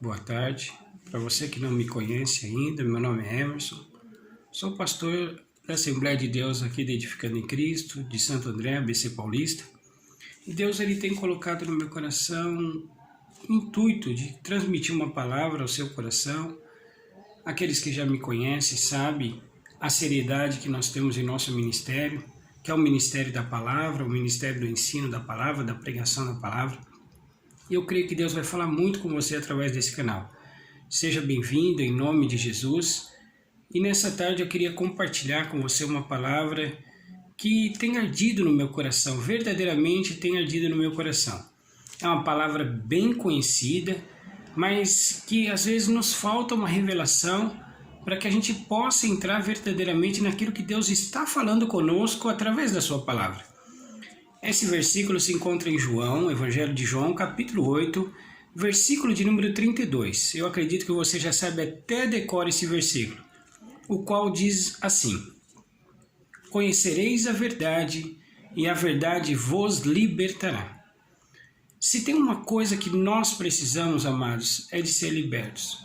boa tarde. Para você que não me conhece ainda, meu nome é Emerson. Sou pastor da Assembleia de Deus aqui da Edificando em Cristo, de Santo André, ABC Paulista. E Deus ele tem colocado no meu coração o intuito de transmitir uma palavra ao seu coração. Aqueles que já me conhecem sabem a seriedade que nós temos em nosso ministério, que é o ministério da palavra, o ministério do ensino da palavra, da pregação da palavra. E eu creio que Deus vai falar muito com você através desse canal. Seja bem-vindo em nome de Jesus. E nessa tarde eu queria compartilhar com você uma palavra que tem ardido no meu coração, verdadeiramente tem ardido no meu coração. É uma palavra bem conhecida, mas que às vezes nos falta uma revelação para que a gente possa entrar verdadeiramente naquilo que Deus está falando conosco através da sua palavra. Esse versículo se encontra em João, Evangelho de João, capítulo 8, versículo de número 32. Eu acredito que você já sabe até decora esse versículo, o qual diz assim: conhecereis a verdade e a verdade vos libertará. Se tem uma coisa que nós precisamos, amados, é de ser libertos.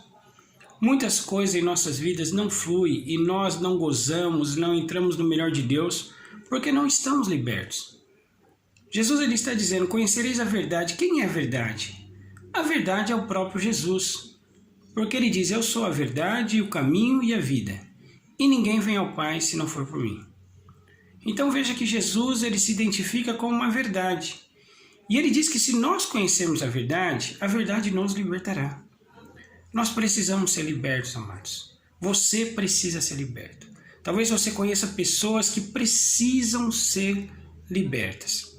Muitas coisas em nossas vidas não fluem e nós não gozamos, não entramos no melhor de Deus porque não estamos libertos. Jesus ele está dizendo, conhecereis a verdade. Quem é a verdade? A verdade é o próprio Jesus. Porque ele diz, eu sou a verdade, o caminho e a vida. E ninguém vem ao Pai se não for por mim. Então veja que Jesus ele se identifica como uma verdade. E ele diz que se nós conhecermos a verdade nos libertará. Nós precisamos ser libertos, amados. Você precisa ser liberto. Talvez você conheça pessoas que precisam ser libertas.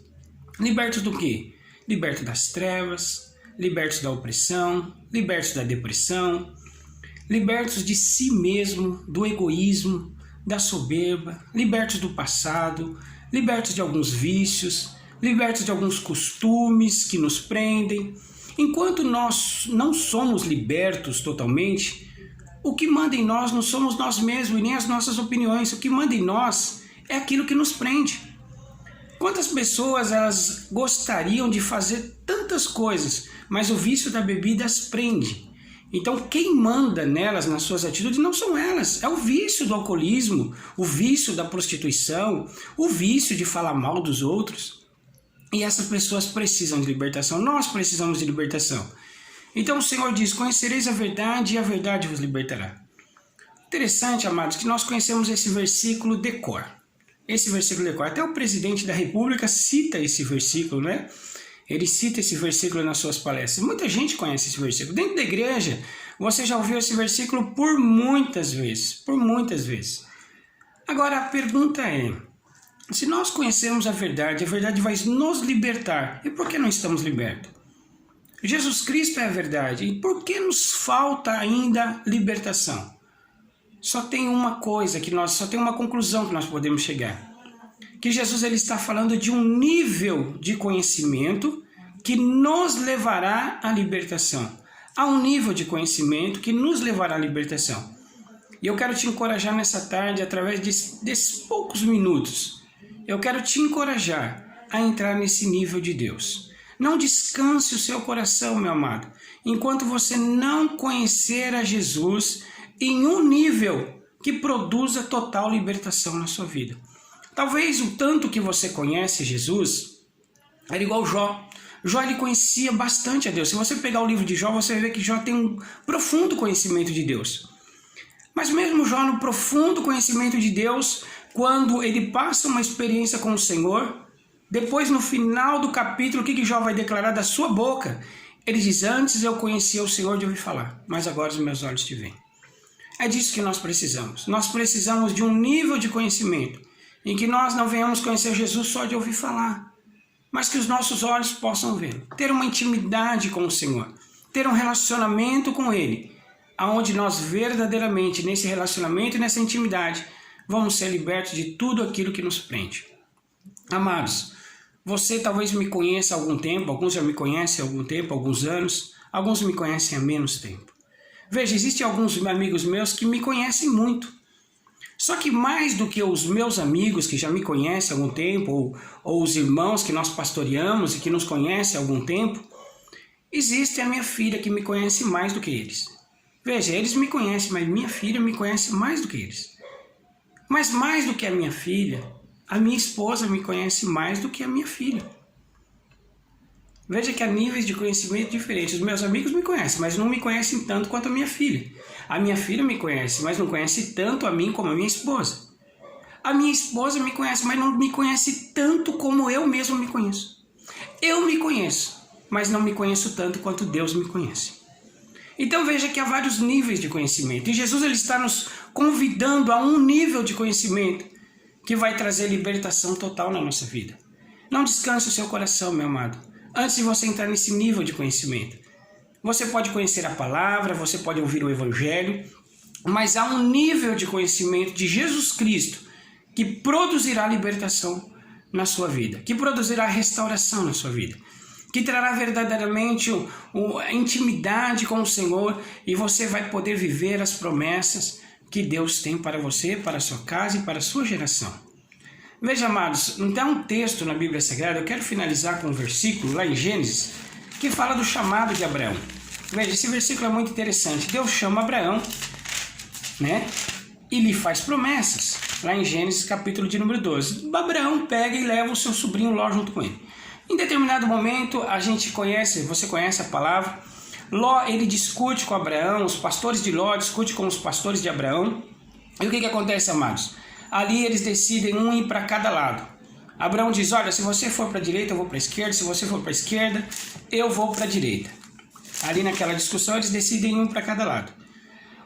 Libertos do quê? Libertos das trevas, libertos da opressão, libertos da depressão, libertos de si mesmo, do egoísmo, da soberba, libertos do passado, libertos de alguns vícios, libertos de alguns costumes que nos prendem. Enquanto nós não somos libertos totalmente, o que manda em nós não somos nós mesmos e nem as nossas opiniões. O que manda em nós é aquilo que nos prende. Quantas pessoas elas gostariam de fazer tantas coisas, mas o vício da bebida as prende. Então quem manda nelas, nas suas atitudes, não são elas. É o vício do alcoolismo, o vício da prostituição, o vício de falar mal dos outros. E essas pessoas precisam de libertação. Nós precisamos de libertação. Então o Senhor diz, conhecereis a verdade e a verdade vos libertará. Interessante, amados, que nós conhecemos esse versículo de cor. Esse versículo de cor. Até o presidente da República cita esse versículo, né? Ele cita esse versículo nas suas palestras. Muita gente conhece esse versículo. Dentro da igreja, você já ouviu esse versículo por muitas vezes. Por muitas vezes. Agora, a pergunta é, se nós conhecemos a verdade vai nos libertar. E por que não estamos libertos? Jesus Cristo é a verdade. E por que nos falta ainda libertação? Só tem uma coisa, só tem uma conclusão que nós podemos chegar. Que Jesus ele está falando de um nível de conhecimento que nos levará à libertação. Há um nível de conhecimento que nos levará à libertação. E eu quero te encorajar nessa tarde, através desses poucos minutos. Eu quero te encorajar a entrar nesse nível de Deus. Não descanse o seu coração, meu amado, enquanto você não conhecer a Jesus em um nível que produza total libertação na sua vida. Talvez o tanto que você conhece Jesus era igual Jó. Jó ele conhecia bastante a Deus. Se você pegar o livro de Jó, você vai ver que Jó tem um profundo conhecimento de Deus. Mas mesmo Jó, no profundo conhecimento de Deus, quando ele passa uma experiência com o Senhor, depois no final do capítulo, o que Jó vai declarar da sua boca? Ele diz, antes eu conhecia o Senhor de ouvir falar, mas agora os meus olhos te veem. É disso que nós precisamos. Nós precisamos de um nível de conhecimento em que nós não venhamos conhecer Jesus só de ouvir falar, mas que os nossos olhos possam ver, ter uma intimidade com o Senhor, ter um relacionamento com Ele, aonde nós verdadeiramente, nesse relacionamento e nessa intimidade, vamos ser libertos de tudo aquilo que nos prende. Amados, você talvez me conheça há algum tempo, alguns já me conhecem há algum tempo, alguns anos, alguns me conhecem há menos tempo. Veja, existem alguns amigos meus que me conhecem muito. Só que mais do que os meus amigos que já me conhecem há algum tempo, ou os irmãos que nós pastoreamos e que nos conhecem há algum tempo, Existe a minha filha que me conhece mais do que eles. Veja, eles me conhecem, mas minha filha me conhece mais do que eles. Mas mais do que a minha filha, a minha esposa me conhece mais do que a minha filha. Veja que há níveis de conhecimento diferentes. Os meus amigos me conhecem, mas não me conhecem tanto quanto a minha filha. A minha filha me conhece, mas não conhece tanto a mim como a minha esposa. A minha esposa me conhece, mas não me conhece tanto como eu mesmo me conheço. Eu me conheço, mas não me conheço tanto quanto Deus me conhece. Então veja que há vários níveis de conhecimento. E Jesus ele está nos convidando a um nível de conhecimento que vai trazer libertação total na nossa vida. Não descanse o seu coração, meu amado, antes de você entrar nesse nível de conhecimento. Você pode conhecer a palavra, você pode ouvir o evangelho, mas há um nível de conhecimento de Jesus Cristo que produzirá libertação na sua vida, que produzirá restauração na sua vida, que trará verdadeiramente a intimidade com o Senhor e você vai poder viver as promessas que Deus tem para você, para a sua casa e para a sua geração. Veja, amados, não tem um texto na Bíblia Sagrada, eu quero finalizar com um versículo lá em Gênesis, que fala do chamado de Abraão. Veja, esse versículo é muito interessante. Deus chama Abraão, né? E lhe faz promessas. Lá em Gênesis, capítulo de número 12. Abraão pega e leva o seu sobrinho Ló junto com ele. Em determinado momento, você conhece a palavra, Ló, ele discute com Abraão, os pastores de Ló discutem com os pastores de Abraão. E o que acontece, amados? Ali eles decidem um ir para cada lado. Abraão diz, olha, se você for para a direita, eu vou para a esquerda. Se você for para a esquerda, eu vou para a direita. Ali naquela discussão, eles decidem um para cada lado.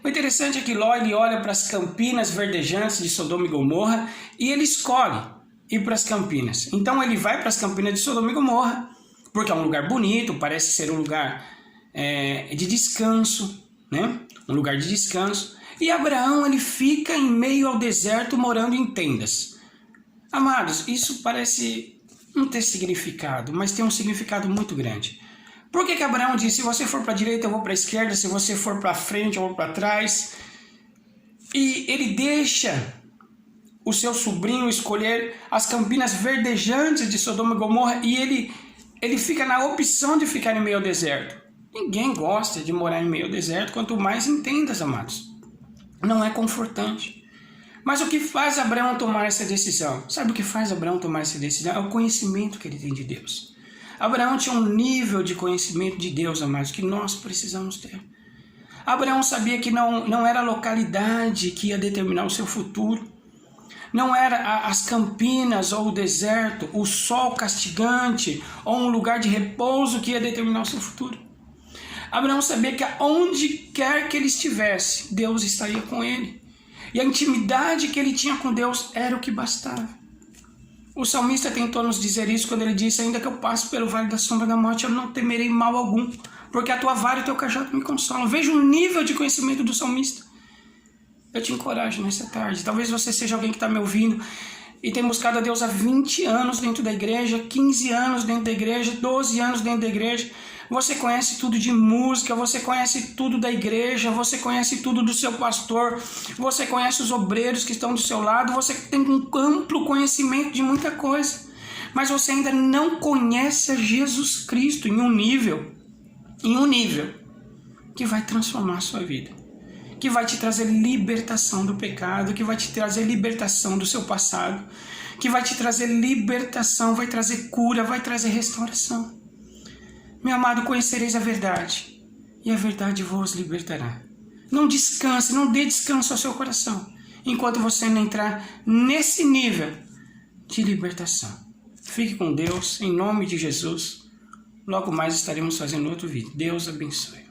O interessante é que Ló ele olha para as campinas verdejantes de Sodoma e Gomorra e ele escolhe ir para as campinas. Então ele vai para as campinas de Sodoma e Gomorra, porque é um lugar bonito, parece ser um lugar de descanso, né? Um lugar de descanso. E Abraão ele fica em meio ao deserto morando em tendas. Amados, isso parece não ter significado, mas tem um significado muito grande. Por que Abraão disse, se você for para a direita eu vou para a esquerda, se você for para frente eu vou para trás? E ele deixa o seu sobrinho escolher as campinas verdejantes de Sodoma e Gomorra e ele fica na opção de ficar em meio ao deserto. Ninguém gosta de morar em meio ao deserto, quanto mais em tendas, amados. Não é confortante. Mas o que faz Abraão tomar essa decisão? Sabe o que faz Abraão tomar essa decisão? É o conhecimento que ele tem de Deus. Abraão tinha um nível de conhecimento de Deus, amados, que nós precisamos ter. Abraão sabia que não era a localidade que ia determinar o seu futuro. Não era as campinas ou o deserto, o sol castigante ou um lugar de repouso que ia determinar o seu futuro. Abraão sabia que aonde quer que ele estivesse, Deus estaria com ele. E a intimidade que ele tinha com Deus era o que bastava. O salmista tentou nos dizer isso quando ele disse, ainda que eu passe pelo vale da sombra da morte, eu não temerei mal algum, porque a tua vara e o teu cajado me consolam. Veja o nível de conhecimento do salmista. Eu te encorajo nessa tarde. Talvez você seja alguém que está me ouvindo e tem buscado a Deus há 20 anos dentro da igreja, 15 anos dentro da igreja, 12 anos dentro da igreja. Você conhece tudo de música, você conhece tudo da igreja, você conhece tudo do seu pastor, você conhece os obreiros que estão do seu lado, você tem um amplo conhecimento de muita coisa, mas você ainda não conhece Jesus Cristo em um nível que vai transformar a sua vida, que vai te trazer libertação do pecado, que vai te trazer libertação do seu passado, que vai te trazer libertação, vai trazer cura, vai trazer restauração. Meu amado, conhecereis a verdade, e a verdade vos libertará. Não descanse, não dê descanso ao seu coração, enquanto você não entrar nesse nível de libertação. Fique com Deus, em nome de Jesus. Logo mais estaremos fazendo outro vídeo. Deus abençoe.